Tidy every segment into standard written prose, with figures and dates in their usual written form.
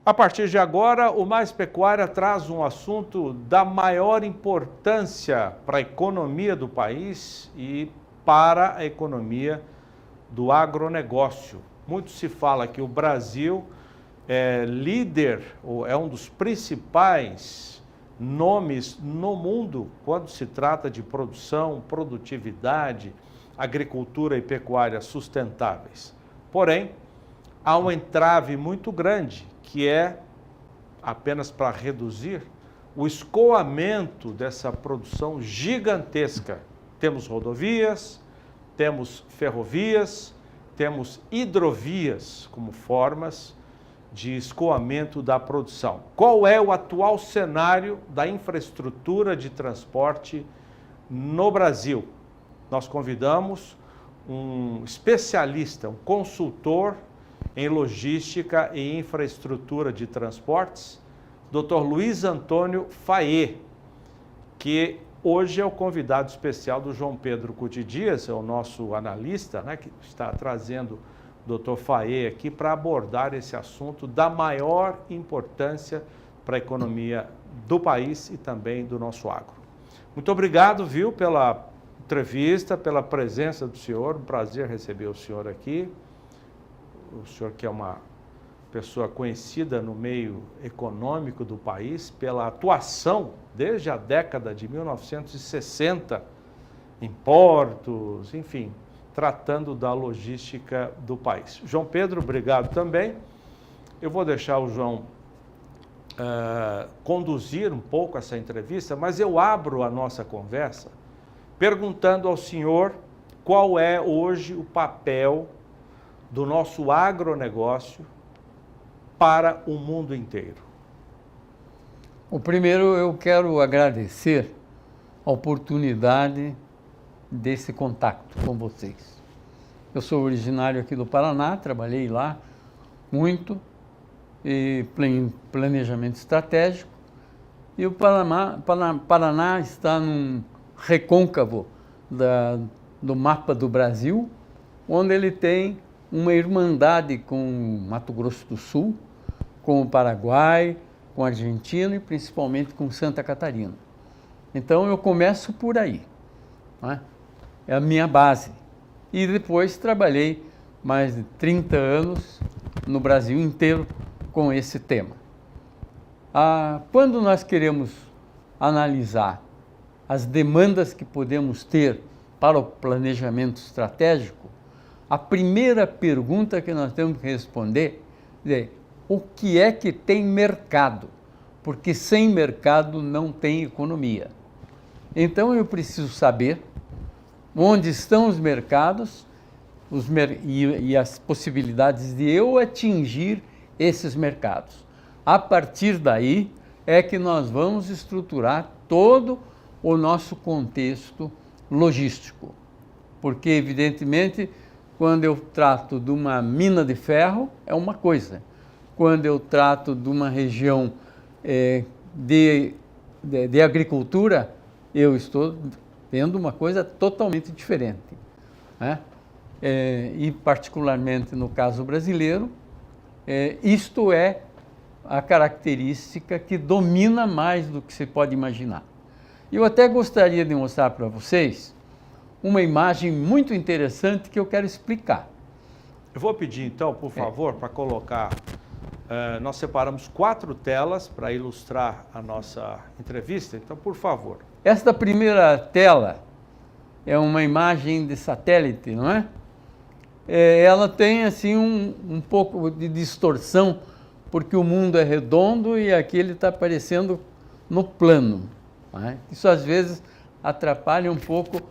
A partir de agora, o Mais Pecuária traz um assunto da maior importância para a economia do país e para a economia do agronegócio. Muito se fala que o Brasil é líder, ou é um dos principais nomes no mundo quando se trata de produção, produtividade, agricultura e pecuária sustentáveis. Porém, há um entrave muito grande, que é, apenas para reduzir, o escoamento dessa produção gigantesca. Temos rodovias, temos ferrovias, temos hidrovias como formas de escoamento da produção. Qual é o atual cenário da infraestrutura de transporte no Brasil? Nós convidamos um especialista, um consultor em logística e infraestrutura de transportes, Dr. Luiz Antônio Faê, que hoje é o convidado especial do João Pedro Cuti Dias, é o nosso analista, né, que está trazendo o Dr. Faê aqui para abordar esse assunto da maior importância para a economia do país e também do nosso agro. Muito obrigado, viu, pela entrevista, pela presença do senhor, um prazer receber o senhor aqui. O senhor que é uma pessoa conhecida no meio econômico do país pela atuação desde a década de 1960 em portos, enfim, tratando da logística do país. João Pedro, obrigado também. Eu vou deixar o João conduzir um pouco essa entrevista, mas eu abro a nossa conversa perguntando ao senhor qual é hoje o papel do nosso agronegócio para o mundo inteiro. O primeiro, eu quero agradecer a oportunidade desse contato com vocês. Eu sou originário aqui do Paraná, trabalhei lá muito em planejamento estratégico, e o Paraná está num recôncavo do mapa do Brasil, onde ele tem uma irmandade com Mato Grosso do Sul, com o Paraguai, com a Argentina e principalmente com Santa Catarina. Então eu começo por aí, né? É a minha base. E depois trabalhei mais de 30 anos no Brasil inteiro com esse tema. Quando nós queremos analisar as demandas que podemos ter para o planejamento estratégico, a primeira pergunta que nós temos que responder é: o que é que tem mercado? Porque sem mercado não tem economia. Então eu preciso saber onde estão os mercados e as possibilidades de eu atingir esses mercados. A partir daí é que nós vamos estruturar todo o nosso contexto logístico. Porque, evidentemente, quando eu trato de uma mina de ferro, é uma coisa. Quando eu trato de uma região de agricultura, eu estou tendo uma coisa totalmente diferente, né? E, particularmente no caso brasileiro, isto é a característica que domina mais do que se pode imaginar. Eu até gostaria de mostrar para vocês uma imagem muito interessante que eu quero explicar. Eu vou pedir então, por favor, para colocar, nós separamos 4 telas para ilustrar a nossa entrevista, então por favor. Esta primeira tela é uma imagem de satélite, não é? Ela tem assim um pouco de distorção, porque o mundo é redondo e aqui ele está aparecendo no plano, não é? Isso às vezes atrapalha um pouco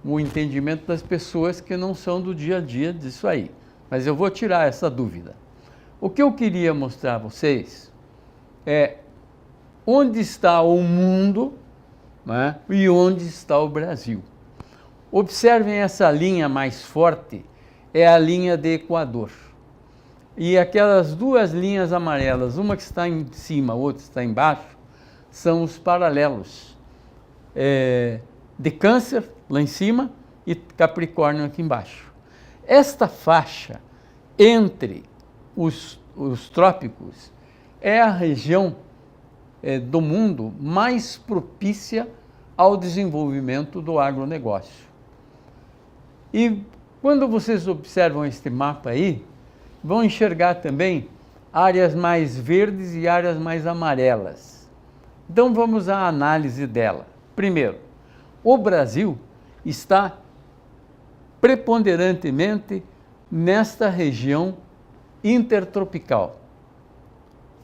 o entendimento das pessoas que não são do dia a dia disso aí. Mas eu vou tirar essa dúvida. O que eu queria mostrar a vocês é onde está o mundo, né, e onde está o Brasil. Observem essa linha mais forte, é a linha de Equador. E aquelas 2 linhas amarelas, uma que está em cima, a outra está embaixo, são os paralelos. De Câncer, lá em cima, e Capricórnio aqui embaixo. Esta faixa entre os trópicos é a região do mundo mais propícia ao desenvolvimento do agronegócio. E quando vocês observam este mapa aí, vão enxergar também áreas mais verdes e áreas mais amarelas. Então vamos à análise dela. Primeiro, o Brasil está preponderantemente nesta região intertropical.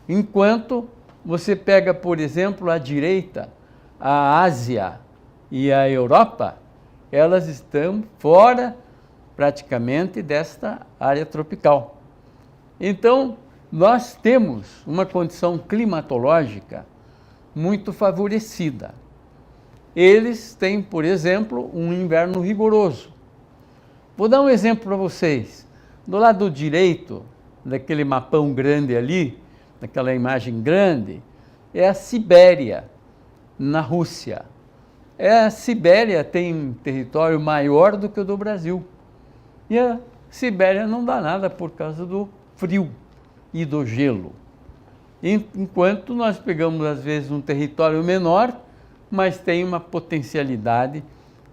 Enquanto você pega, por exemplo, à direita, a Ásia e a Europa, elas estão fora praticamente desta área tropical. Então, nós temos uma condição climatológica muito favorecida. Eles têm, por exemplo, um inverno rigoroso. Vou dar um exemplo para vocês. Do lado direito, daquele mapão grande ali, daquela imagem grande, é a Sibéria, na Rússia. A Sibéria tem um território maior do que o do Brasil. E a Sibéria não dá nada por causa do frio e do gelo. Enquanto nós pegamos, às vezes, um território menor, mas tem uma potencialidade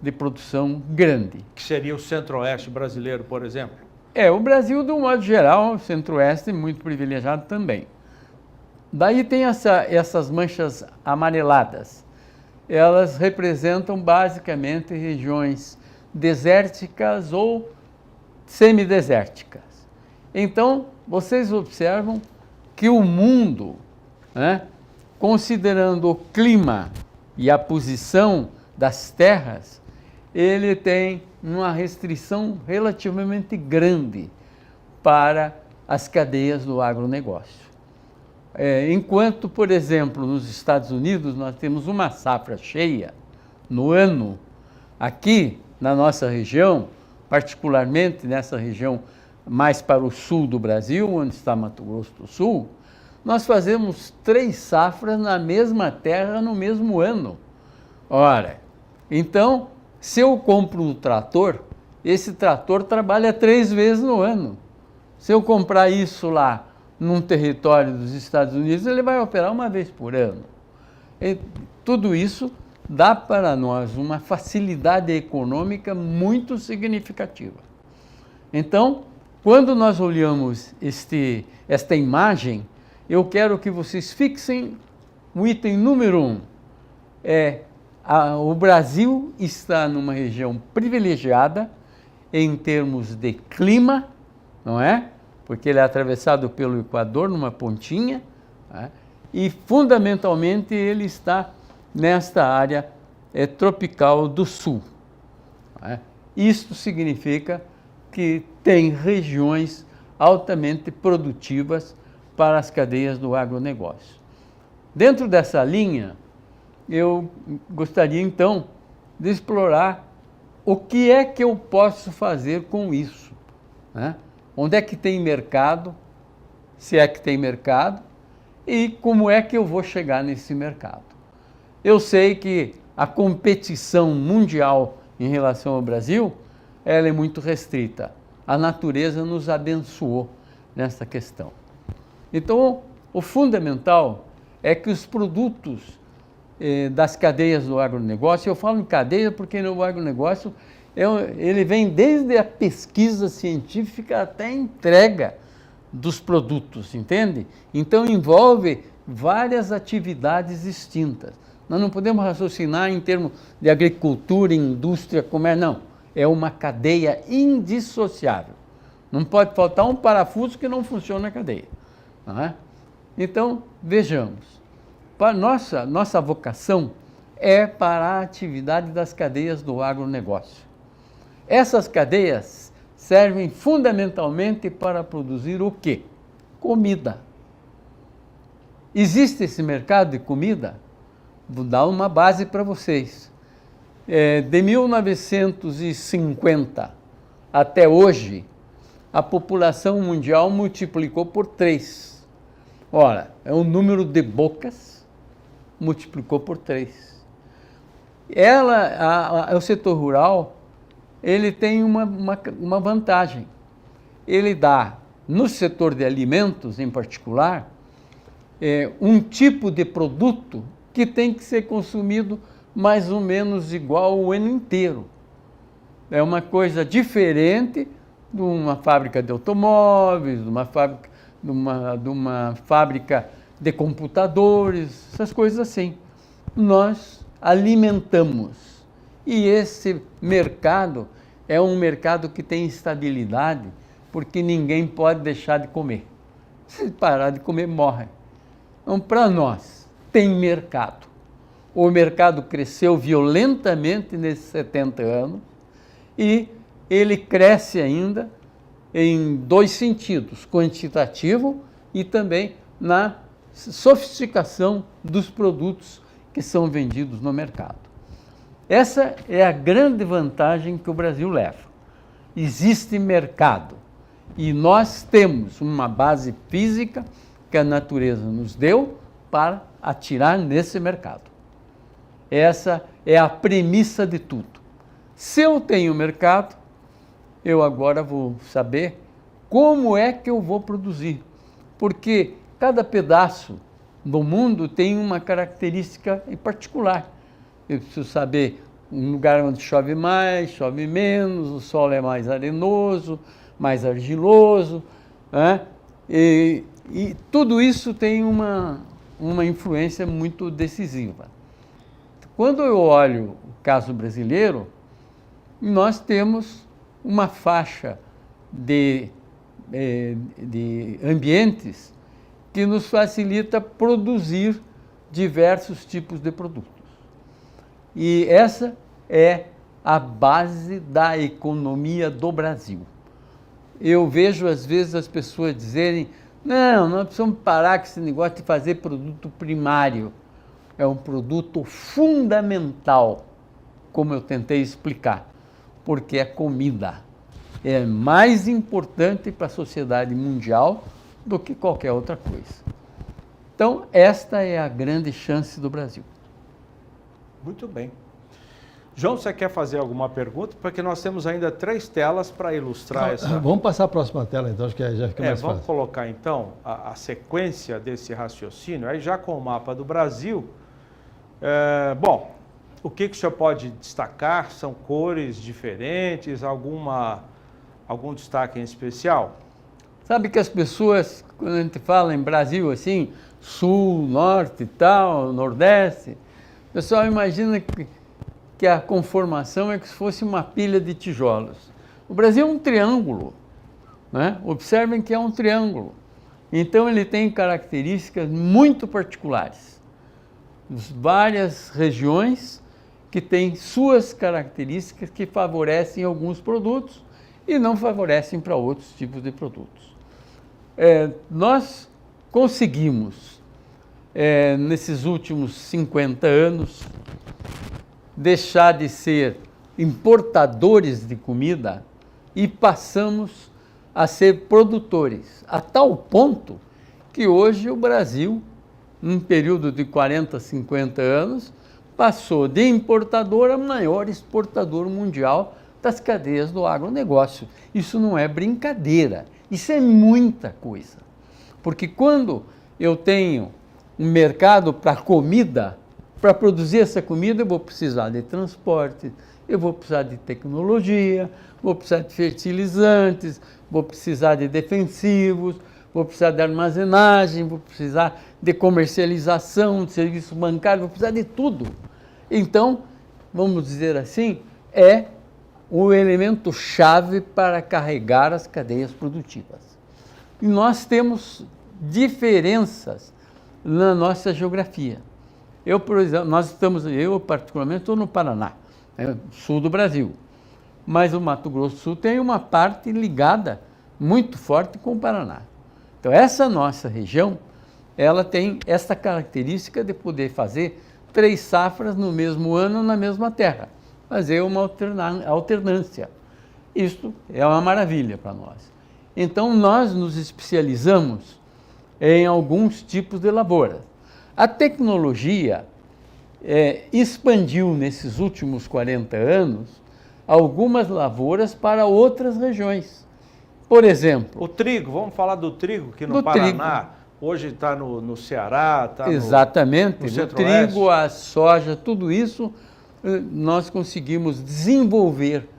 de produção grande. Que seria o centro-oeste brasileiro, por exemplo? O Brasil, de um modo geral, o centro-oeste é muito privilegiado também. Daí tem essas manchas amareladas. Elas representam basicamente regiões desérticas ou semidesérticas. Então, vocês observam que o mundo, considerando o clima e a posição das terras, ele tem uma restrição relativamente grande para as cadeias do agronegócio. Enquanto, por exemplo, nos Estados Unidos nós temos uma safra cheia no ano, aqui na nossa região, particularmente nessa região mais para o sul do Brasil, onde está Mato Grosso do Sul, nós fazemos 3 safras na mesma terra no mesmo ano. Ora, então, se eu compro um trator, esse trator trabalha 3 vezes no ano. Se eu comprar isso lá num território dos Estados Unidos, ele vai operar uma vez por ano. E tudo isso dá para nós uma facilidade econômica muito significativa. Então, quando nós olhamos esta imagem, eu quero que vocês fixem o item número 1. O Brasil está numa região privilegiada em termos de clima, não é? Porque ele é atravessado pelo Equador, numa pontinha, e fundamentalmente ele está nesta área tropical do sul. Isto significa que tem regiões altamente produtivas para as cadeias do agronegócio. Dentro dessa linha, eu gostaria então de explorar o que é que eu posso fazer com isso, Onde é que tem mercado, se é que tem mercado, e como é que eu vou chegar nesse mercado. Eu sei que a competição mundial em relação ao Brasil, ela é muito restrita. A natureza nos abençoou nessa questão. Então, o fundamental é que os produtos das cadeias do agronegócio, eu falo em cadeia porque no agronegócio ele vem desde a pesquisa científica até a entrega dos produtos, entende? Então envolve várias atividades distintas. Nós não podemos raciocinar em termos de agricultura, indústria, comércio, não. É uma cadeia indissociável. Não pode faltar um parafuso que não funciona a cadeia. Não é? Então, vejamos. Nossa vocação é para a atividade das cadeias do agronegócio. Essas cadeias servem fundamentalmente para produzir o quê? Comida. Existe esse mercado de comida? Vou dar uma base para vocês. De 1950 até hoje, a população mundial multiplicou por 3. Ora, o número de bocas multiplicou por 3. O setor rural, ele tem uma vantagem. Ele dá, no setor de alimentos em particular, um tipo de produto que tem que ser consumido mais ou menos igual o ano inteiro. É uma coisa diferente de uma fábrica de automóveis, de uma fábrica de computadores, essas coisas assim. Nós alimentamos. E esse mercado é um mercado que tem estabilidade, porque ninguém pode deixar de comer. Se parar de comer, morre. Então, para nós, tem mercado. O mercado cresceu violentamente nesses 70 anos e ele cresce ainda em dois sentidos, quantitativo e também na sofisticação dos produtos que são vendidos no mercado. Essa é a grande vantagem que o Brasil leva. Existe mercado e nós temos uma base física que a natureza nos deu para atirar nesse mercado. Essa é a premissa de tudo. Se eu tenho mercado, eu agora vou saber como é que eu vou produzir, porque cada pedaço do mundo tem uma característica em particular. Eu preciso saber um lugar onde chove mais, chove menos, o solo é mais arenoso, mais argiloso, né? E tudo isso tem uma influência muito decisiva. Quando eu olho o caso brasileiro, nós temos uma faixa de ambientes que nos facilita produzir diversos tipos de produtos. E essa é a base da economia do Brasil. Eu vejo às vezes as pessoas dizerem, não, nós precisamos parar com esse negócio de fazer produto primário. É um produto fundamental, como eu tentei explicar, porque é comida. É mais importante para a sociedade mundial do que qualquer outra coisa. Então, esta é a grande chance do Brasil. Muito bem. João, você quer fazer alguma pergunta? Porque nós temos ainda 3 telas para ilustrar essa... Vamos passar a próxima tela, então, acho que já fica mais fácil. Vamos colocar, então, a sequência desse raciocínio, aí já com o mapa do Brasil. Bom, o que o senhor pode destacar? São cores diferentes? Algum destaque em especial? Sabe que as pessoas, quando a gente fala em Brasil, assim, sul, norte e tal, nordeste, o pessoal imagina que a conformação é que se fosse uma pilha de tijolos. O Brasil é um triângulo, né? Observem que é um triângulo. Então ele tem características muito particulares. Várias regiões que têm suas características que favorecem alguns produtos e não favorecem para outros tipos de produtos. Nós conseguimos, nesses últimos 50 anos, deixar de ser importadores de comida e passamos a ser produtores, a tal ponto que hoje o Brasil, num período de 40, 50 anos, passou de importador a maior exportador mundial das cadeias do agronegócio. Isso não é brincadeira, isso é muita coisa. Porque quando eu tenho um mercado para comida, para produzir essa comida eu vou precisar de transporte, eu vou precisar de tecnologia, vou precisar de fertilizantes, vou precisar de defensivos, vou precisar de armazenagem, vou precisar de comercialização, de serviço bancário, vou precisar de tudo. Então, vamos dizer assim, é o elemento chave para carregar as cadeias produtivas. E nós temos diferenças na nossa geografia. Eu, por exemplo, eu particularmente estou no Paraná, sul do Brasil, mas o Mato Grosso do Sul tem uma parte ligada muito forte com o Paraná. Então, essa nossa região, ela tem essa característica de poder fazer 3 safras no mesmo ano na mesma terra, fazer uma alternância. Isso é uma maravilha para nós. Então, nós nos especializamos em alguns tipos de lavouras. A tecnologia expandiu nesses últimos 40 anos algumas lavouras para outras regiões. Por exemplo... O trigo, vamos falar do trigo, que no Paraná hoje está no Ceará, está Exatamente, no no trigo, a soja, tudo isso, nós conseguimos desenvolver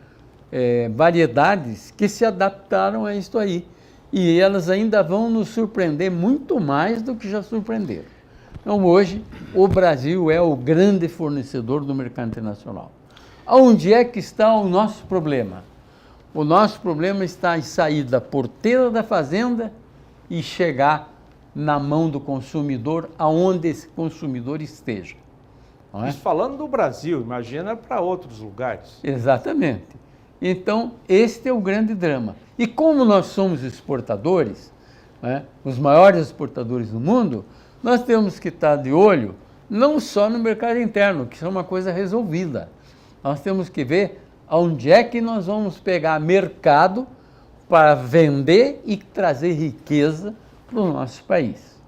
variedades que se adaptaram a isso aí. E elas ainda vão nos surpreender muito mais do que já surpreenderam. Então, hoje, o Brasil é o grande fornecedor do mercado internacional. Onde é que está o nosso problema? O nosso problema está em sair da porteira da fazenda e chegar na mão do consumidor, aonde esse consumidor esteja. Não é? Isso falando do Brasil, imagina para outros lugares. Exatamente. Então, este é o grande drama. E como nós somos exportadores, os maiores exportadores do mundo, nós temos que estar de olho não só no mercado interno, que isso é uma coisa resolvida. Nós temos que ver onde é que nós vamos pegar mercado para vender e trazer riqueza para o nosso país.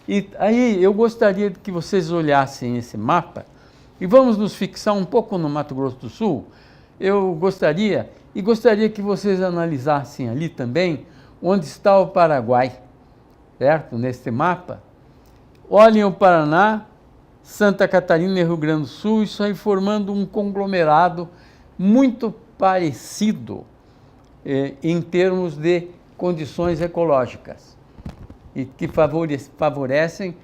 E aí eu gostaria que vocês olhassem esse mapa e vamos nos fixar um pouco no Mato Grosso do Sul. Eu gostaria que vocês analisassem ali também onde está o Paraguai, certo? Neste mapa. Olhem o Paraná, Santa Catarina e Rio Grande do Sul, isso aí formando um conglomerado muito parecido em termos de condições ecológicas e que favorecem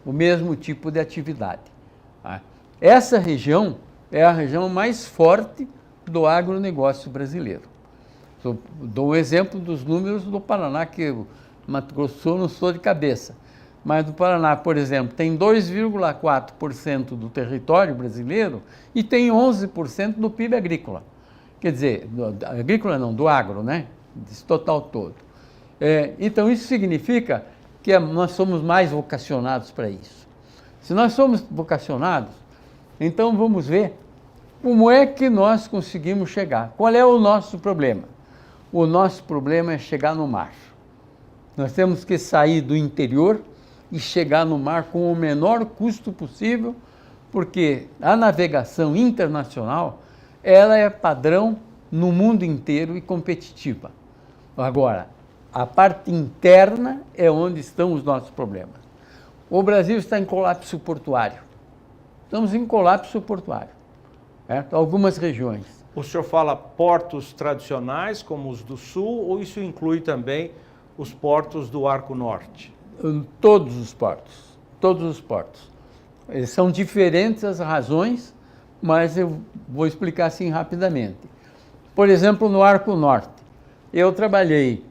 o mesmo tipo de atividade. Essa região é a região mais forte do agronegócio brasileiro. Dou um exemplo dos números do Paraná, que o Mato Grosso do Sul não estou de cabeça. Mas no Paraná, por exemplo, tem 2,4% do território brasileiro e tem 11% do PIB agrícola. Quer dizer, agrícola não, do agro, né? Desse total todo. Então, isso significa que nós somos mais vocacionados para isso. Se nós somos vocacionados, então vamos ver como é que nós conseguimos chegar. Qual é o nosso problema? O nosso problema é chegar no mar. Nós temos que sair do interior e chegar no mar com o menor custo possível, porque a navegação internacional, ela é padrão no mundo inteiro e competitiva. Agora, a parte interna é onde estão os nossos problemas. O Brasil está em colapso portuário. Estamos em colapso portuário, certo? Algumas regiões. O senhor fala portos tradicionais, como os do Sul, ou isso inclui também os portos do Arco Norte? Todos os portos, todos os portos. São diferentes as razões, mas eu vou explicar assim rapidamente. Por exemplo, no Arco Norte, eu trabalhei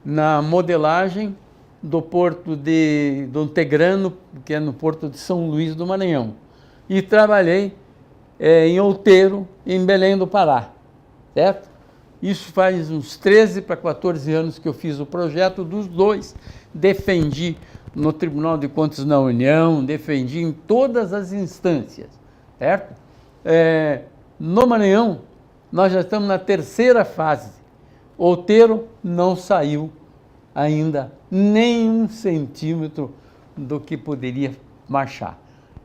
na modelagem do porto do Tegrano, que é no porto de São Luís do Maranhão, e trabalhei em Outeiro, em Belém do Pará, certo? Isso faz uns 13 para 14 anos que eu fiz o projeto dos dois, defendi no Tribunal de Contas da União, defendi em todas as instâncias, certo? No Maranhão, nós já estamos na terceira fase. Outeiro não saiu ainda nem 1 centímetro do que poderia marchar.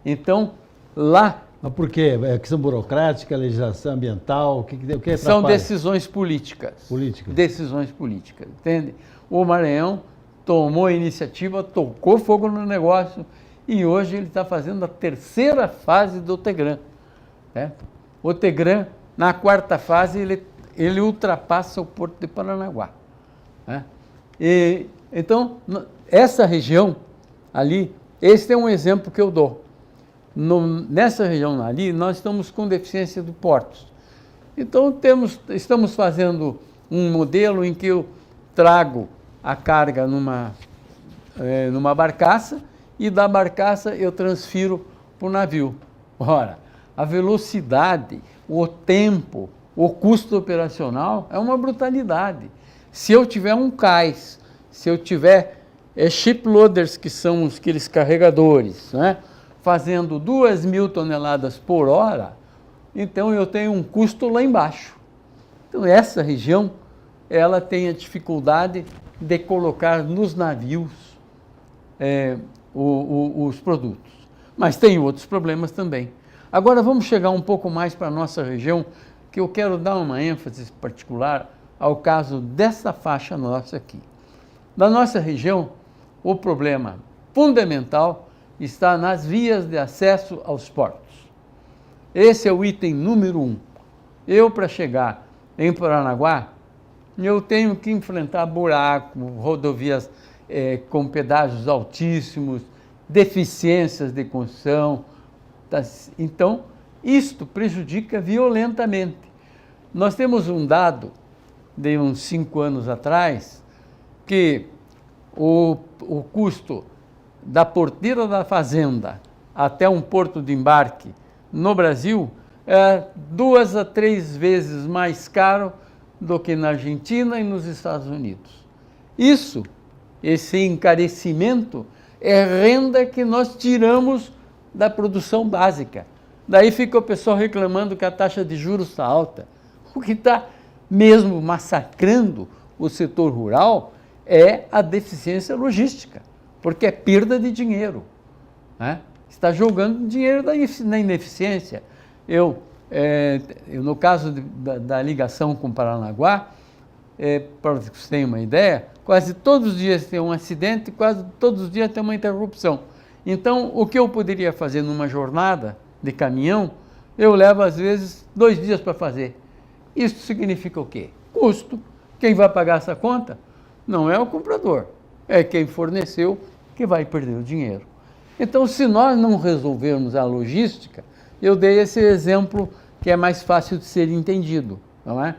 Então, lá... Mas por quê? É questão burocrática, legislação ambiental, o que atrapalha? São decisões políticas. Políticas. Decisões políticas, entende? O Maranhão tomou a iniciativa, tocou fogo no negócio e hoje ele está fazendo a terceira fase do Tegran, certo? O Tegran, na 4ª fase, ele ultrapassa o Porto de Paranaguá, né? Então, essa região ali, esse é um exemplo que eu dou. Nessa região ali, nós estamos com deficiência de portos. Então, estamos fazendo um modelo em que eu trago a carga numa barcaça e da barcaça eu transfiro para o navio. Ora, a velocidade, o tempo, o custo operacional é uma brutalidade. Se eu tiver um cais, se eu tiver shiploaders, que são aqueles carregadores, né, fazendo 2.000 toneladas por hora, então eu tenho um custo lá embaixo. Então essa região, ela tem a dificuldade de colocar nos navios os produtos. Mas tem outros problemas também. Agora vamos chegar um pouco mais para a nossa região, que eu quero dar uma ênfase particular ao caso dessa faixa nossa aqui. Na nossa região, o problema fundamental está nas vias de acesso aos portos. Esse é o item número 1. Eu, para chegar em Paranaguá, eu tenho que enfrentar buraco, rodovias com pedágios altíssimos, deficiências de construção. Então, isto prejudica violentamente. Nós temos um dado de uns 5 anos atrás, que o custo da porteira da fazenda até um porto de embarque no Brasil é 2 a 3 vezes mais caro do que na Argentina e nos Estados Unidos. Esse encarecimento é renda que nós tiramos da produção básica. Daí fica o pessoal reclamando que a taxa de juros está alta. O que está mesmo massacrando o setor rural é a deficiência logística, porque é perda de dinheiro, né? Está jogando dinheiro na ineficiência. No caso da ligação com Paranaguá, para que vocês tenham uma ideia, quase todos os dias tem um acidente, quase todos os dias tem uma interrupção. Então, o que eu poderia fazer numa jornada de caminhão, eu levo às vezes 2 dias para fazer. Isso significa o quê? Custo. Quem vai pagar essa conta? Não é o comprador, é quem forneceu que vai perder o dinheiro. Então, se nós não resolvermos a logística, eu dei esse exemplo que é mais fácil de ser entendido, não é?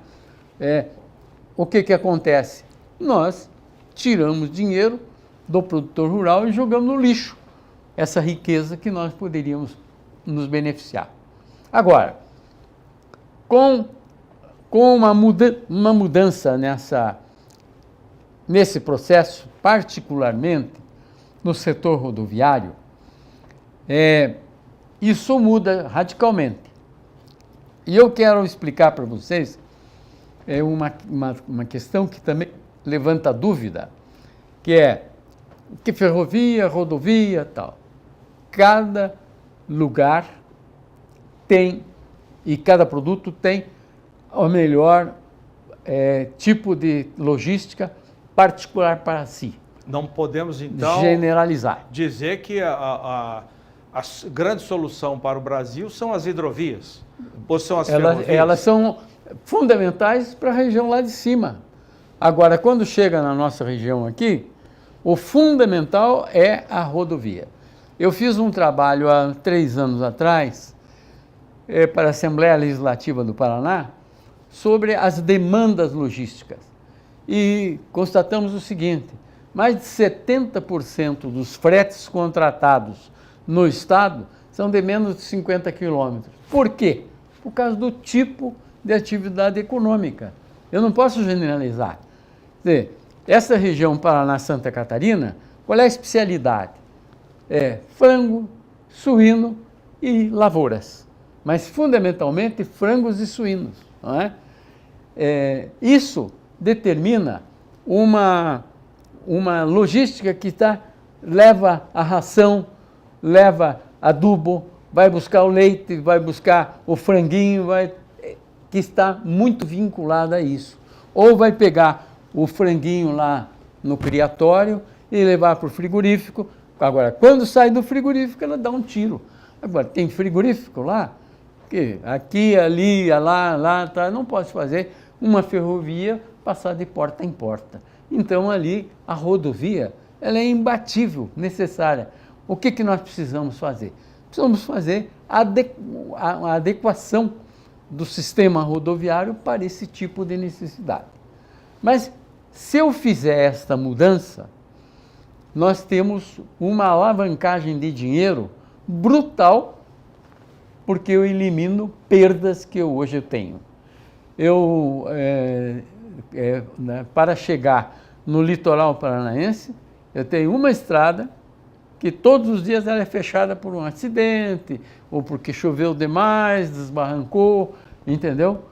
O que acontece? Nós tiramos dinheiro do produtor rural e jogamos no lixo essa riqueza que nós poderíamos nos beneficiar. Agora, com uma mudança nesse processo, particularmente no setor rodoviário, isso muda radicalmente. E eu quero explicar para vocês uma questão que também levanta dúvida, que é que ferrovia, rodovia, tal. Cada lugar tem, e cada produto tem o melhor tipo de logística particular para si. Não podemos, então, generalizar. Dizer que a grande solução para o Brasil são as hidrovias, ou são as ferrovias? Elas são fundamentais para a região lá de cima. Agora, quando chega na nossa região aqui, o fundamental é a rodovia. Eu fiz um trabalho há 3 anos atrás para a Assembleia Legislativa do Paraná sobre as demandas logísticas. E constatamos o seguinte: mais de 70% dos fretes contratados no estado são de menos de 50 quilômetros. Por quê? Por causa do tipo de atividade econômica. Eu não posso generalizar. Quer dizer, essa região Paraná-Santa Catarina, qual é a especialidade? Frango, suíno e lavouras. Mas, fundamentalmente, frangos e suínos. Não é? Isso determina uma logística que leva a ração, leva adubo, vai buscar o leite, vai buscar o franguinho, que está muito vinculada a isso. Ou vai pegar o franguinho lá no criatório e levar para o frigorífico. Agora, quando sai do frigorífico, ela dá um tiro. Agora, tem frigorífico lá, que aqui, ali, lá, tá, não pode fazer uma ferrovia passar de porta em porta. Então, ali, a rodovia, ela é imbatível, necessária. O que nós precisamos fazer? Precisamos fazer a adequação do sistema rodoviário para esse tipo de necessidade. Mas, se eu fizer esta mudança, nós temos uma alavancagem de dinheiro brutal, porque eu elimino perdas que hoje eu tenho. Para chegar no litoral paranaense, eu tenho uma estrada que todos os dias ela é fechada por um acidente, ou porque choveu demais, desbarrancou, entendeu?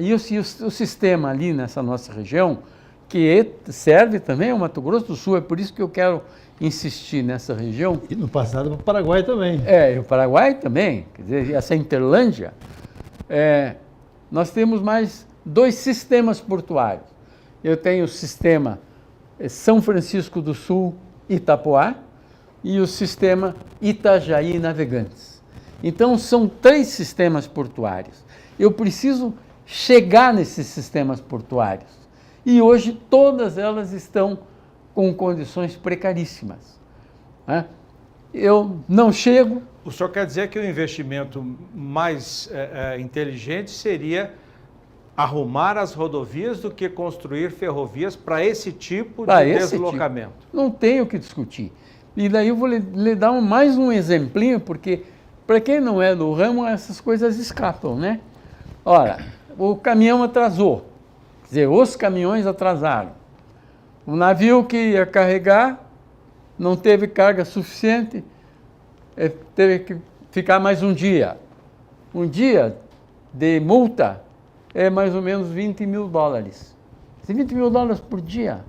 E o sistema ali nessa nossa região, que serve também ao Mato Grosso do Sul, é por isso que eu quero insistir nessa região. E no passado para o Paraguai também. E o Paraguai também, quer dizer, essa Interlândia, nós temos mais 2 sistemas portuários. Eu tenho o sistema São Francisco do Sul, Itapoá, e o sistema Itajaí Navegantes. Então, são 3 sistemas portuários. Eu preciso chegar nesses sistemas portuários. E hoje todas elas estão com condições precaríssimas, né? Eu não chego. O senhor quer dizer que o investimento mais inteligente seria arrumar as rodovias do que construir ferrovias para esse tipo de deslocamento? Não tem o que discutir. E daí eu vou lhe dar mais um exemplinho, porque para quem não é do ramo, essas coisas escapam, né? Ora, o caminhão atrasou, quer dizer, os caminhões atrasaram. O navio que ia carregar não teve carga suficiente, teve que ficar mais um dia. Um dia de multa é mais ou menos $20 mil. $20 mil por dia.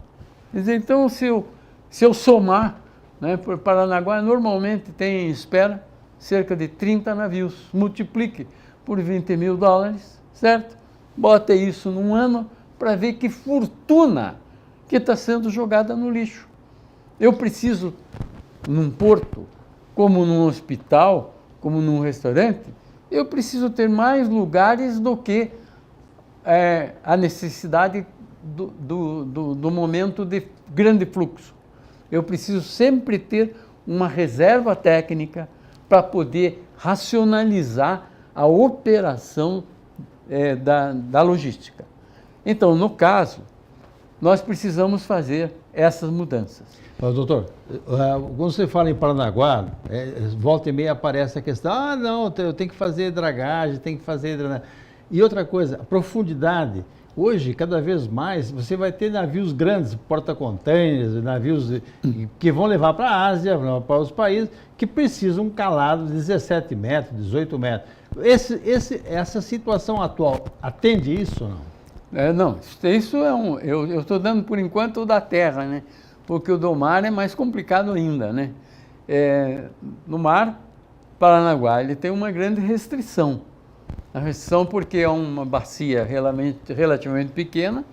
Quer dizer, então, se eu somar, né, por Paranaguá, normalmente tem em espera cerca de 30 navios. Multiplique por $20 mil, certo? Bota isso num ano para ver que fortuna que está sendo jogada no lixo. Eu preciso, num porto, como num hospital, como num restaurante, eu preciso ter mais lugares do que a necessidade do momento de grande fluxo. Eu preciso sempre ter uma reserva técnica para poder racionalizar a operação da logística. Então, no caso, nós precisamos fazer essas mudanças. Mas, doutor, quando você fala em Paranaguá, volta e meia aparece a questão, não, eu tenho que fazer dragagem, tem que fazer drenagem. E outra coisa, a profundidade. Hoje, cada vez mais, você vai ter navios grandes, porta-containers, navios que vão levar para a Ásia, para os países, que precisam calados de 17 metros, 18 metros. Essa situação atual atende isso ou não? Não, isso eu estou dando por enquanto o da terra, né? Porque o do mar é mais complicado ainda, né? No mar, Paranaguá, ele tem uma grande restrição. A restrição porque é uma bacia relativamente pequena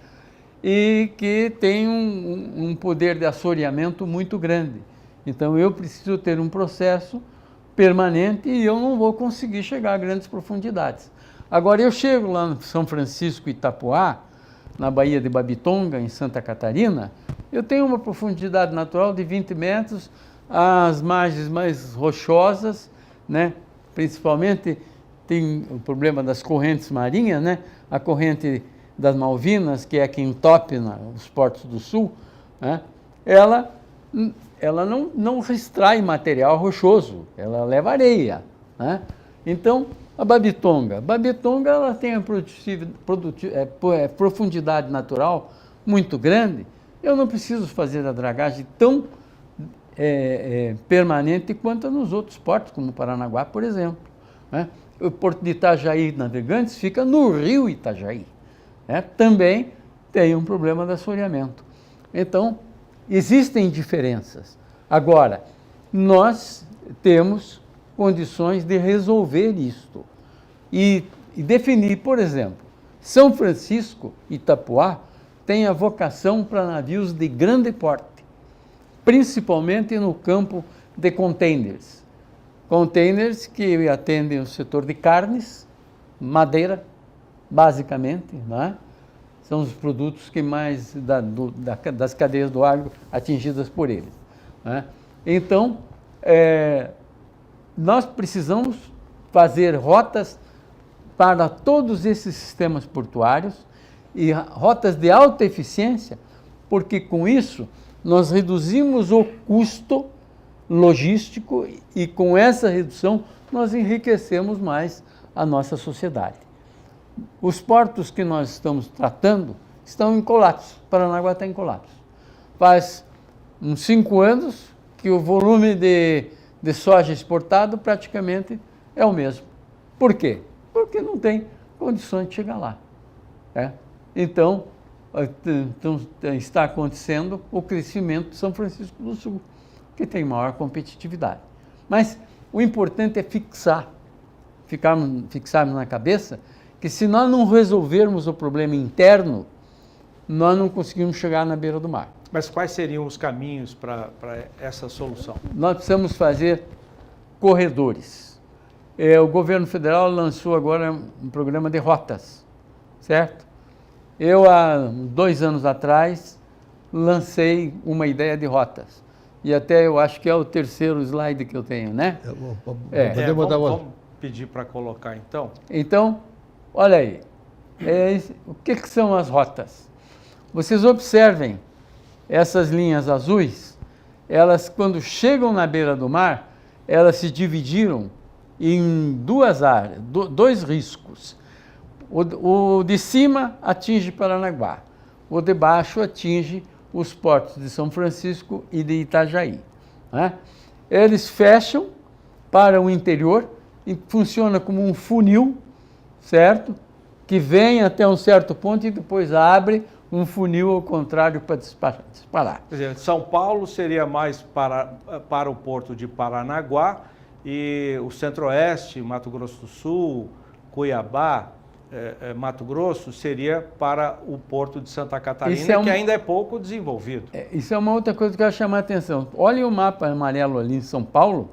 e que tem um poder de assoreamento muito grande. Então eu preciso ter um processo permanente e eu não vou conseguir chegar a grandes profundidades. Agora eu chego lá no São Francisco Itapoá, na Baía de Babitonga, em Santa Catarina, eu tenho uma profundidade natural de 20 metros, as margens mais rochosas, né? Principalmente tem o problema das correntes marinhas, né? A corrente das Malvinas, que é aqui em Top, nos portos do sul, né? Ela não extrai material rochoso, ela leva areia, né? Então, a Babitonga ela tem a profundidade natural muito grande, eu não preciso fazer a dragagem tão permanente quanto nos outros portos, como Paranaguá, por exemplo, né? O porto de Itajaí Navegantes fica no rio Itajaí, né? Também tem um problema de assoreamento. Então, existem diferenças. Agora, nós temos condições de resolver isto e definir, por exemplo, São Francisco, Itapoá, tem a vocação para navios de grande porte, principalmente no campo de containers. Containers que atendem o setor de carnes, madeira, basicamente, né? São os produtos que mais das cadeias do agro atingidas por eles, né? Então, nós precisamos fazer rotas para todos esses sistemas portuários e rotas de alta eficiência, porque com isso nós reduzimos o custo logístico e com essa redução nós enriquecemos mais a nossa sociedade. Os portos que nós estamos tratando estão em colapso. Paranaguá está em colapso. Faz uns 5 anos que o volume de soja exportado praticamente é o mesmo. Por quê? Porque não tem condições de chegar lá, né? Então, está acontecendo o crescimento de São Francisco do Sul, que tem maior competitividade. Mas o importante é fixarmos na cabeça que se nós não resolvermos o problema interno, nós não conseguimos chegar na beira do mar. Mas quais seriam os caminhos para essa solução? Nós precisamos fazer corredores. O governo federal lançou agora um programa de rotas, certo? Eu, há 2 anos atrás, lancei uma ideia de rotas. E até eu acho que é o 3º slide que eu tenho, né? Vamos pedir para colocar, então. Então, olha aí. O que são as rotas? Vocês observem, essas linhas azuis, elas, quando chegam na beira do mar, elas se dividiram em 2 áreas, 2 riscos. O de cima atinge Paranaguá, o de baixo atinge os portos de São Francisco e de Itajaí, né? Eles fecham para o interior e funciona como um funil, certo? Que vem até um certo ponto e depois abre um funil ao contrário para disparar. Quer dizer, São Paulo seria mais para o porto de Paranaguá e o Centro-Oeste, Mato Grosso do Sul, Cuiabá, Mato Grosso, seria para o porto de Santa Catarina, que ainda é pouco desenvolvido. Isso é uma outra coisa que eu quero chamar a atenção. Olha o mapa amarelo ali em São Paulo,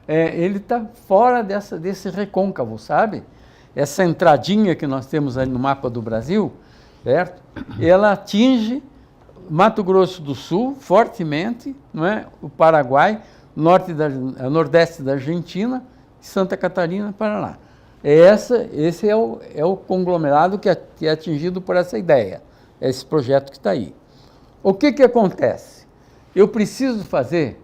ele está fora desse recôncavo, sabe? Essa entradinha que nós temos ali no mapa do Brasil, certo? Ela atinge Mato Grosso do Sul fortemente, não é? O Paraguai, nordeste da Argentina, Santa Catarina, Paraná. Esse é o conglomerado que é atingido por essa ideia, esse projeto que está aí. O que acontece? Eu preciso fazer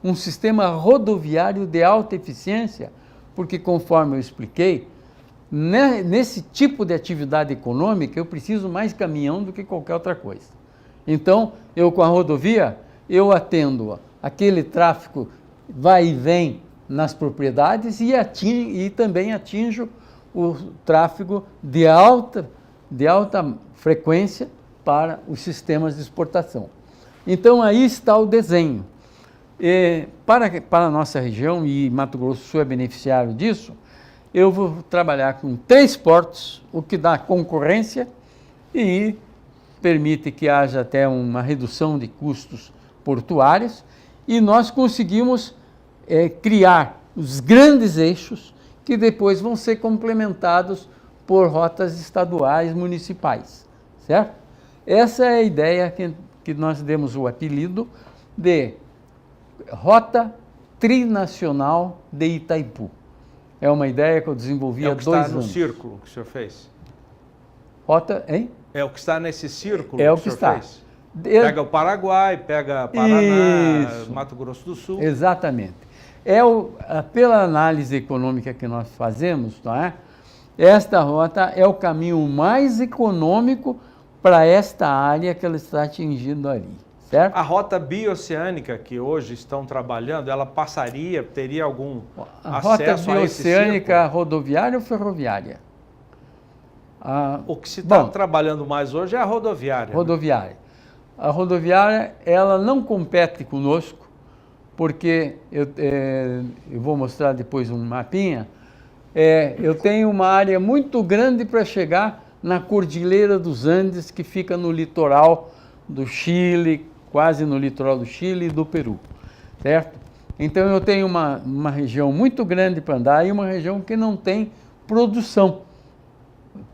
um sistema rodoviário de alta eficiência, porque, conforme eu expliquei, nesse tipo de atividade econômica, eu preciso mais caminhão do que qualquer outra coisa. Então, eu com a rodovia, eu atendo aquele tráfego vai e vem nas propriedades e também atinjo o tráfego de alta frequência para os sistemas de exportação. Então, aí está o desenho. Para a nossa região, e Mato Grosso do Sul é beneficiário disso, eu vou trabalhar com 3 portos, o que dá concorrência e permite que haja até uma redução de custos portuários, e nós conseguimos criar os grandes eixos que depois vão ser complementados por rotas estaduais, municipais, certo? Essa é a ideia que nós demos o apelido de Rota Trinacional de Itaipu. É uma ideia que eu desenvolvi há 2 anos. É o que está no círculo que o senhor fez? Rota, hein? É o que está nesse círculo que o senhor fez? Pega o Paraguai, pega Paraná, isso. Mato Grosso do Sul. Exatamente. Pela análise econômica que nós fazemos, não é? Esta rota é o caminho mais econômico para esta área que ela está atingindo ali, certo? A rota bioceânica que hoje estão trabalhando, ela teria algum acesso a esse círculo? Rota bioceânica rodoviária ou ferroviária? O que se está trabalhando mais hoje é a rodoviária. Rodoviária. Né? A rodoviária, ela não compete conosco, porque eu vou mostrar depois um mapinha, eu tenho uma área muito grande para chegar na Cordilheira dos Andes, que fica no litoral do Chile, quase no litoral do Chile e do Peru, certo? Então eu tenho uma região muito grande para andar e uma região que não tem produção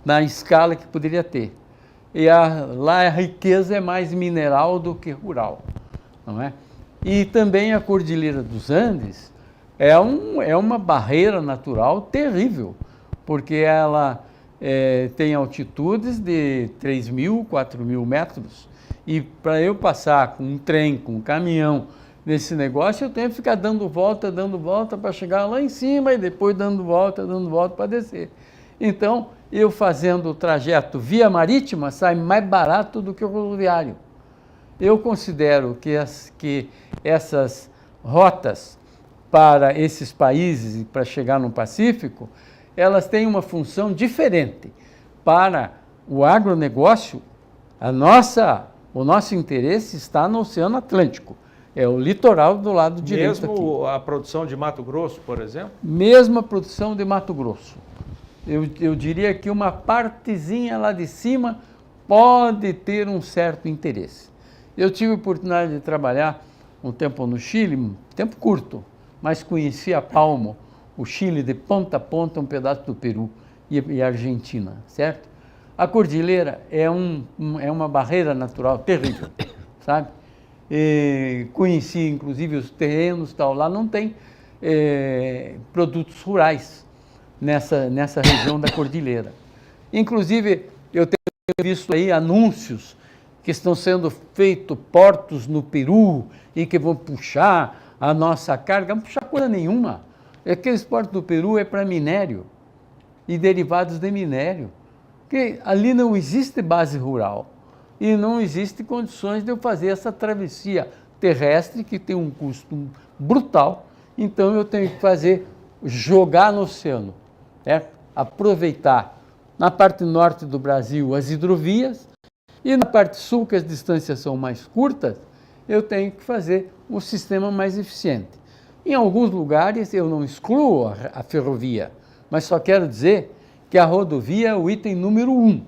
na escala que poderia ter. E lá a riqueza é mais mineral do que rural, não é? E também a Cordilheira dos Andes é uma barreira natural terrível, porque ela tem altitudes de 3.000, 4.000 metros, e para eu passar com um trem, com um caminhão, nesse negócio, eu tenho que ficar dando volta para chegar lá em cima e depois dando volta para descer. Então, eu fazendo o trajeto via marítima sai mais barato do que o rodoviário. Eu considero que essas rotas para esses países e para chegar no Pacífico, elas têm uma função diferente. Para o agronegócio, o nosso interesse está no Oceano Atlântico. É o litoral do lado direito aqui. Mesmo a produção de Mato Grosso, por exemplo? Mesma produção de Mato Grosso. Eu diria que uma partezinha lá de cima pode ter um certo interesse. Eu tive a oportunidade de trabalhar um tempo no Chile, um tempo curto, mas conheci a palmo o Chile de ponta a ponta, um pedaço do Peru e a Argentina, certo? A cordilheira é uma barreira natural terrível, sabe? E conheci, inclusive, os terrenos, tal. Lá não tem produtos rurais nessa região da cordilheira. Inclusive, eu tenho visto aí anúncios que estão sendo feitos portos no Peru e que vão puxar a nossa carga. Não puxar coisa nenhuma. Aqueles portos do Peru é para minério e derivados de minério. Porque ali não existe base rural e não existe condições de eu fazer essa travessia terrestre que tem um custo brutal. Então eu tenho que jogar no oceano, aproveitar na parte norte do Brasil as hidrovias e na parte sul, que as distâncias são mais curtas, eu tenho que fazer um sistema mais eficiente. Em alguns lugares eu não excluo a ferrovia, mas só quero dizer que a rodovia é o item número 1.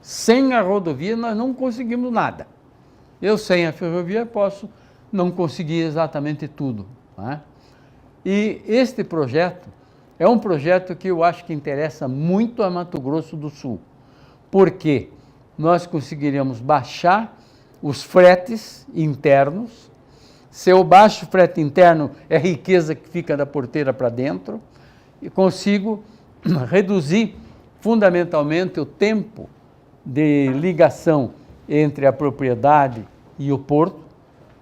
Sem a rodovia nós não conseguimos nada. Eu sem a ferrovia posso não conseguir exatamente tudo, né? E este projeto é um projeto que eu acho que interessa muito a Mato Grosso do Sul, porque nós conseguiríamos baixar os fretes internos. Se eu baixo o frete interno, é riqueza que fica da porteira para dentro, e consigo reduzir fundamentalmente o tempo de ligação entre a propriedade e o porto,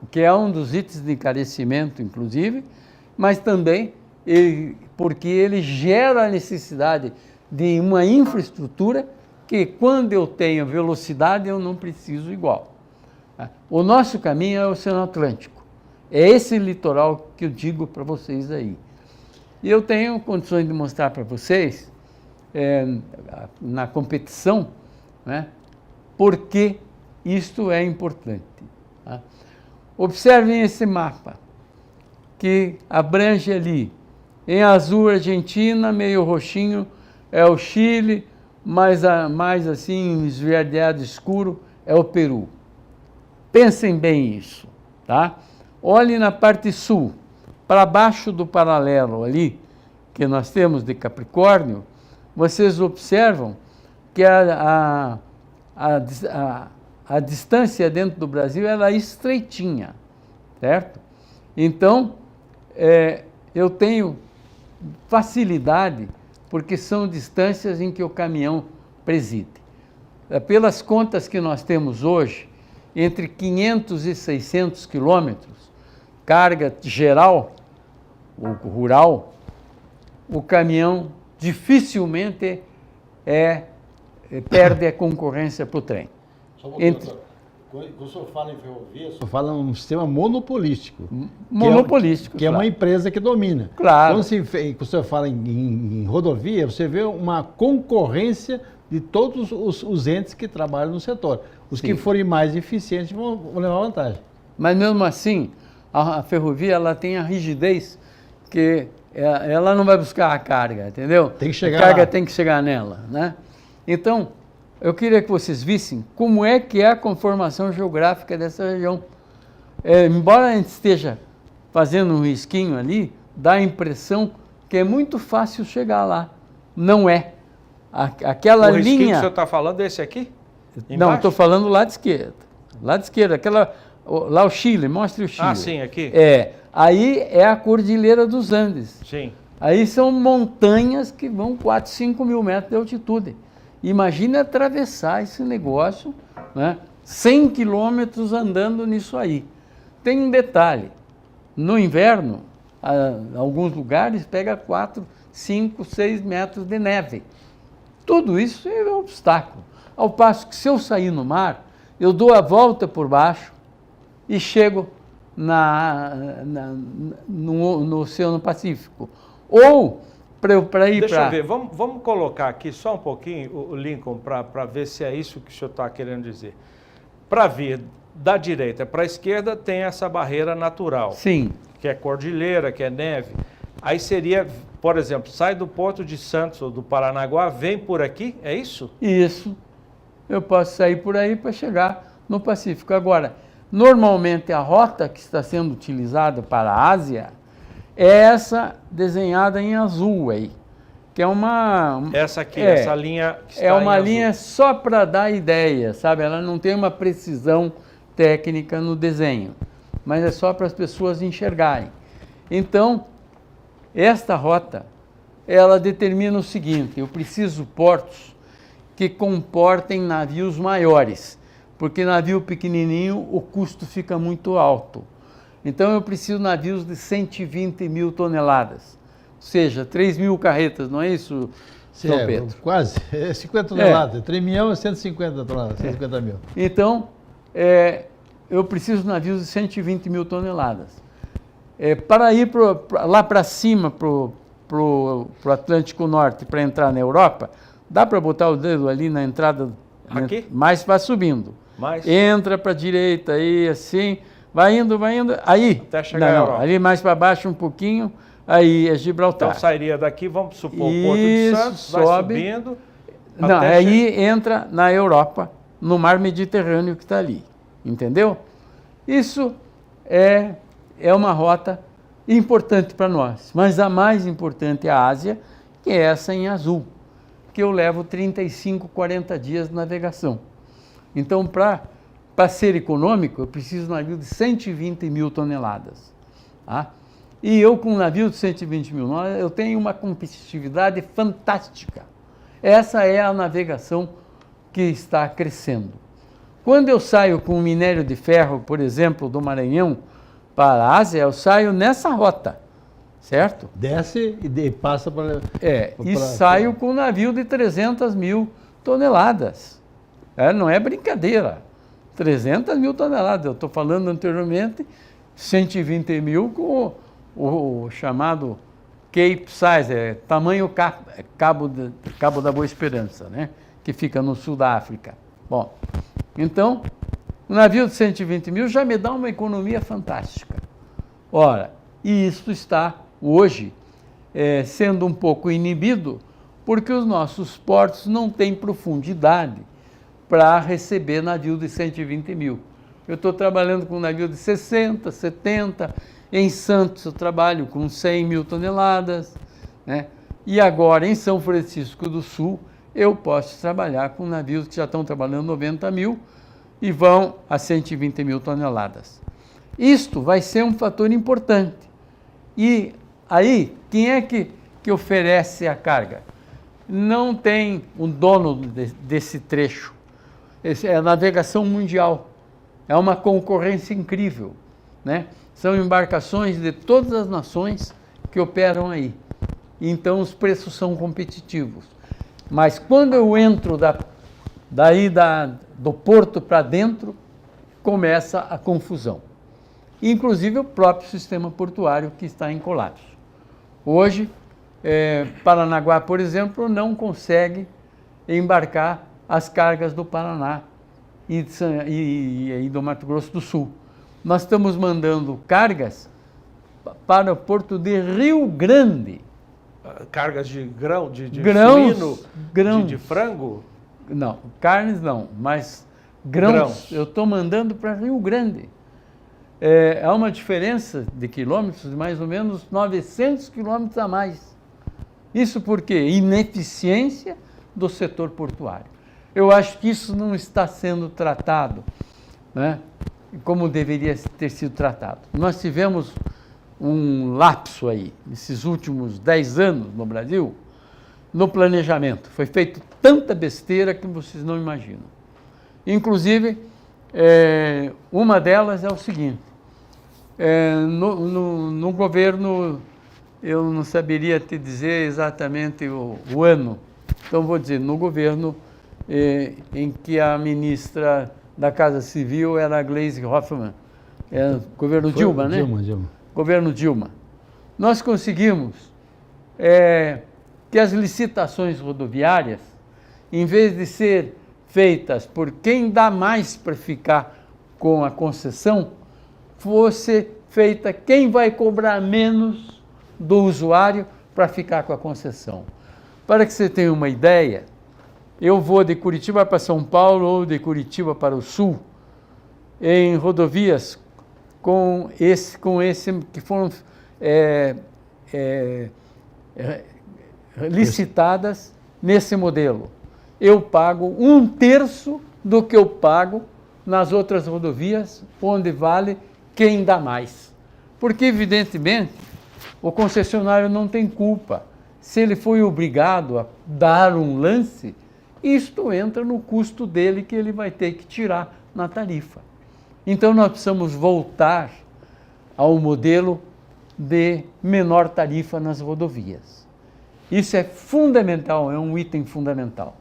que é um dos itens de encarecimento, inclusive, mas também porque ele gera a necessidade de uma infraestrutura que, quando eu tenho velocidade, eu não preciso igual. O nosso caminho é o Oceano Atlântico. É esse litoral que eu digo para vocês aí. E eu tenho condições de mostrar para vocês, na competição, né, por que isto é importante. Tá? Observem esse mapa, que abrange ali, em azul, Argentina, meio roxinho é o Chile, mais assim, esverdeado escuro, é o Peru. Pensem bem isso, tá? Olhem na parte sul, para baixo do paralelo ali, que nós temos de Capricórnio, vocês observam que a distância dentro do Brasil ela é estreitinha, certo? Então, eu tenho facilidade, porque são distâncias em que o caminhão preside. Pelas contas que nós temos hoje, entre 500 e 600 quilômetros, carga geral, ou rural, o caminhão dificilmente perde a concorrência para o trem. Só um pouquinho, quando o senhor fala em ferrovia, o senhor fala um sistema monopolístico. Monopolístico, que é uma empresa que domina. Claro. Quando o senhor fala em rodovia, você vê uma concorrência de todos os entes que trabalham no setor. Os Sim. que forem mais eficientes vão levar vantagem. Mas mesmo assim, a ferrovia ela tem a rigidez que ela não vai buscar a carga, entendeu? Tem que chegar a carga lá. tem que chegar nela, né? Então, eu queria que vocês vissem como é que é a conformação geográfica dessa região. Embora a gente esteja fazendo um risquinho ali, dá a impressão que é muito fácil chegar lá. Não é. Aquela O risquinho linha... que o senhor está falando é esse aqui? Não, estou falando lá de esquerda. Lá de esquerda, lá o Chile, mostre o Chile. Ah, sim, aqui. Aí é a Cordilheira dos Andes. Sim. Aí são montanhas que vão 4, 5 mil metros de altitude. Imagine atravessar esse negócio, né? 100 quilômetros andando nisso aí. Tem um detalhe, no inverno, alguns lugares pega 4, 5, 6 metros de neve. Tudo isso é um obstáculo. Ao passo que se eu sair no mar, eu dou a volta por baixo e chego no Oceano Pacífico. Ou para ir para... Deixa eu ver, vamos colocar aqui só um pouquinho, o Lincoln, para ver se é isso que o senhor está querendo dizer. Para vir da direita para a esquerda tem essa barreira natural. Sim. Que é cordilheira, que é neve. Aí seria, por exemplo, sai do Porto de Santos ou do Paranaguá, vem por aqui, é isso? Isso. eu posso sair por aí para chegar no Pacífico. Agora, normalmente a rota que está sendo utilizada para a Ásia é essa desenhada em azul aí, que é uma... Essa aqui, essa linha que está é uma em linha azul. só para dar ideia, sabe? Ela não tem uma precisão técnica no desenho, mas é só para as pessoas enxergarem. Então, esta rota, ela determina o seguinte: eu preciso portos que comportem navios maiores, porque navio pequenininho o custo fica muito alto. Então eu preciso de navios de 120 mil toneladas, ou seja, 3 mil carretas, não é isso, São Pedro? Quase, 50 toneladas, 3 milhões e 150 toneladas, 150 mil. Então, eu preciso de navios de 120 mil toneladas. Para ir lá para cima, para o Atlântico Norte, para entrar na Europa, dá para botar o dedo ali na entrada, aqui? Mas vai subindo. Mais? Entra para a direita aí, assim, vai indo, aí, até chegar à Europa. ali mais para baixo um pouquinho, aí é Gibraltar. Então sairia daqui, vamos supor, o Porto de Santos, sobe, vai subindo. Não, aí entra na Europa, no mar Mediterrâneo que está ali, entendeu? Isso é uma rota importante para nós, mas a mais importante é a Ásia, que é essa em azul, que eu levo 35, 40 dias de navegação. Então, para ser econômico, eu preciso de um navio de 120 mil toneladas. Tá? E eu, com um navio de 120 mil toneladas, eu tenho uma competitividade fantástica. Essa é a navegação que está crescendo. Quando eu saio com minério de ferro, por exemplo, do Maranhão para a Ásia, eu saio nessa rota, certo? Desce e passa para... saio com um navio de 300 mil toneladas. Não é brincadeira. 300 mil toneladas. Eu estou falando anteriormente 120 mil com o chamado Cape Size, tamanho Cabo da Boa Esperança, né? Que fica no sul da África. Bom, então, um navio de 120 mil já me dá uma economia fantástica. Ora, e isso está hoje sendo um pouco inibido porque os nossos portos não têm profundidade para receber navio de 120 mil. Eu estou trabalhando com um navio de 60, 70, em Santos eu trabalho com 100 mil toneladas, né? E agora em São Francisco do Sul eu posso trabalhar com navios que já estão trabalhando 90 mil e vão a 120 mil toneladas. Isto vai ser um fator importante. E aí, quem é que oferece a carga? Não tem um dono desse trecho. É a navegação mundial. É uma concorrência incrível, né? São embarcações de todas as nações que operam aí. Então, os preços são competitivos. Mas quando eu entro do porto para dentro, começa a confusão. Inclusive o próprio sistema portuário que está em colapso. Hoje, Paranaguá, por exemplo, não consegue embarcar as cargas do Paraná e do Mato Grosso do Sul. Nós estamos mandando cargas para o porto de Rio Grande. Cargas de grão, de grãos, suíno, grãos. De frango? Não, carnes não, mas grãos. Eu estou mandando para Rio Grande. Há uma diferença de quilômetros de mais ou menos 900 quilômetros a mais. Isso por quê? Ineficiência do setor portuário. Eu acho que isso não está sendo tratado, né, como deveria ter sido tratado. Nós tivemos um lapso aí, nesses últimos 10 anos no Brasil, no planejamento. Foi feito tanta besteira que vocês não imaginam. Inclusive, uma delas é o seguinte, no governo, eu não saberia te dizer exatamente o ano, então vou dizer, no governo em que a ministra da Casa Civil era a Gleisi Hoffmann, governo Dilma, né? Dilma. Governo Dilma. Nós conseguimos que as licitações rodoviárias, em vez de ser feitas por quem dá mais para ficar com a concessão, fosse feita quem vai cobrar menos do usuário para ficar com a concessão. Para que você tenha uma ideia, eu vou de Curitiba para São Paulo ou de Curitiba para o Sul, em rodovias com esse que foram licitadas nesse modelo. Eu pago 1/3 do que eu pago nas outras rodovias, onde vale quem dá mais. Porque, evidentemente, o concessionário não tem culpa. Se ele foi obrigado a dar um lance, isto entra no custo dele que ele vai ter que tirar na tarifa. Então, nós precisamos voltar ao modelo de menor tarifa nas rodovias. Isso é fundamental, é um item fundamental.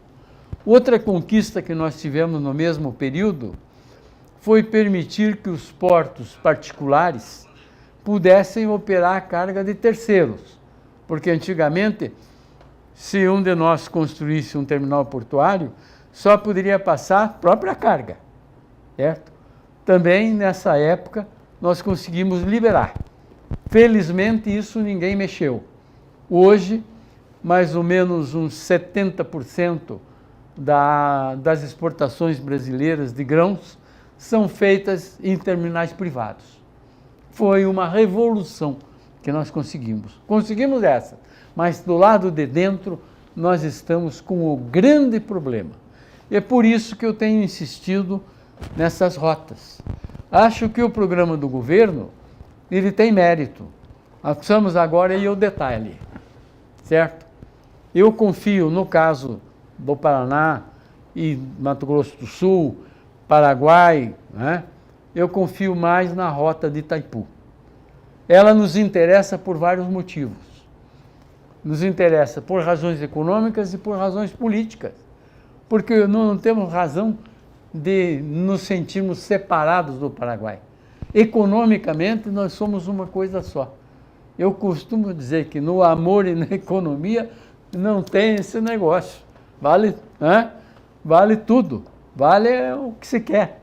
Outra conquista que nós tivemos no mesmo período foi permitir que os portos particulares pudessem operar a carga de terceiros. Porque antigamente, se um de nós construísse um terminal portuário, só poderia passar a própria carga, certo? Também nessa época nós conseguimos liberar. Felizmente isso ninguém mexeu. Hoje, mais ou menos uns 70% das exportações brasileiras de grãos são feitas em terminais privados. Foi uma revolução que nós conseguimos. Conseguimos essa, mas do lado de dentro nós estamos com o grande problema. E é por isso que eu tenho insistido nessas rotas. Acho que o programa do governo, ele tem mérito. Nós precisamos agora ir ao detalhe, certo? Eu confio no caso do Paraná e Mato Grosso do Sul, Paraguai, né? Eu confio mais na rota de Itaipu. Ela nos interessa por vários motivos. Nos interessa por razões econômicas e por razões políticas, porque não temos razão de nos sentirmos separados do Paraguai. Economicamente, nós somos uma coisa só. Eu costumo dizer que no amor e na economia não tem esse negócio. Vale, né? Vale tudo. Vale o que se quer.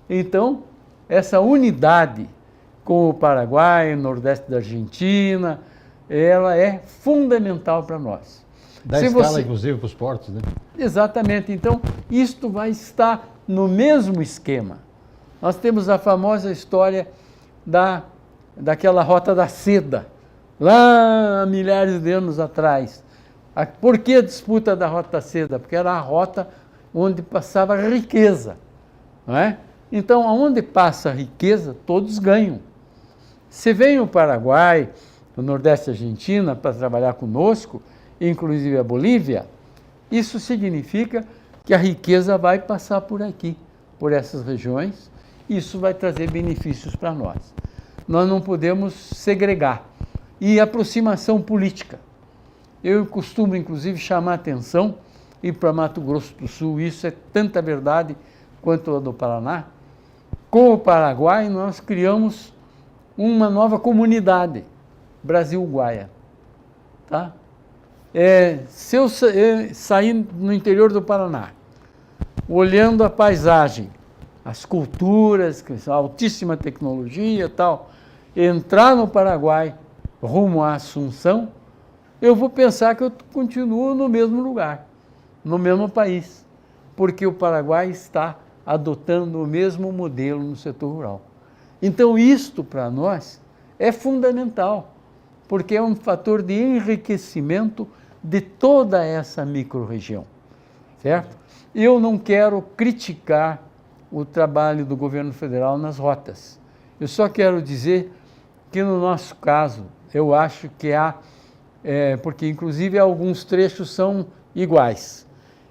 Então, essa unidade com o Paraguai, o Nordeste da Argentina, ela é fundamental para nós. Dá escala, inclusive, para os portos, né? Exatamente. Então, isto vai estar no mesmo esquema. Nós temos a famosa história daquela Rota da Seda, lá há milhares de anos atrás. Por que a disputa da Rota da Seda? Porque era a rota onde passava riqueza, não é? Então, aonde passa a riqueza, todos ganham. Se vem o Paraguai, o Nordeste da Argentina, para trabalhar conosco, inclusive a Bolívia, isso significa que a riqueza vai passar por aqui, por essas regiões, e isso vai trazer benefícios para nós. Nós não podemos segregar. E aproximação política. Eu costumo, inclusive, chamar a atenção, ir para Mato Grosso do Sul, isso é tanta verdade quanto a do Paraná. Com o Paraguai, nós criamos uma nova comunidade, Brasil-Guaia. Tá? Se eu sair no interior do Paraná, olhando a paisagem, as culturas, a altíssima tecnologia e tal, entrar no Paraguai, rumo à Assunção, eu vou pensar que eu continuo no mesmo lugar, no mesmo país, porque o Paraguai está adotando o mesmo modelo no setor rural. Então, isto para nós é fundamental, porque é um fator de enriquecimento de toda essa micro-região, certo? Eu não quero criticar o trabalho do governo federal nas rotas. Eu só quero dizer que, no nosso caso, eu acho que há, porque inclusive alguns trechos são iguais,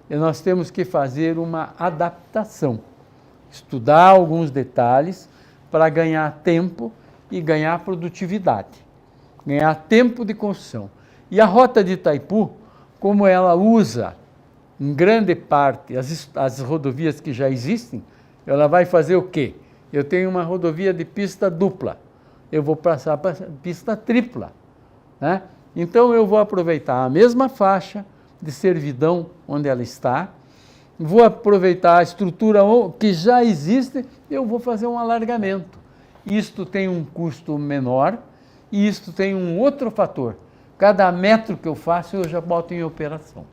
e nós temos que fazer uma adaptação, estudar alguns detalhes para ganhar tempo e ganhar produtividade, ganhar tempo de construção. E a rota de Itaipu, como ela usa em grande parte as rodovias que já existem, ela vai fazer o quê? Eu tenho uma rodovia de pista dupla, eu vou passar para pista tripla, né? Então eu vou aproveitar a mesma faixa de servidão onde ela está, vou aproveitar a estrutura que já existe, eu vou fazer um alargamento. Isto tem um custo menor e isto tem um outro fator. Cada metro que eu faço, eu já boto em operação.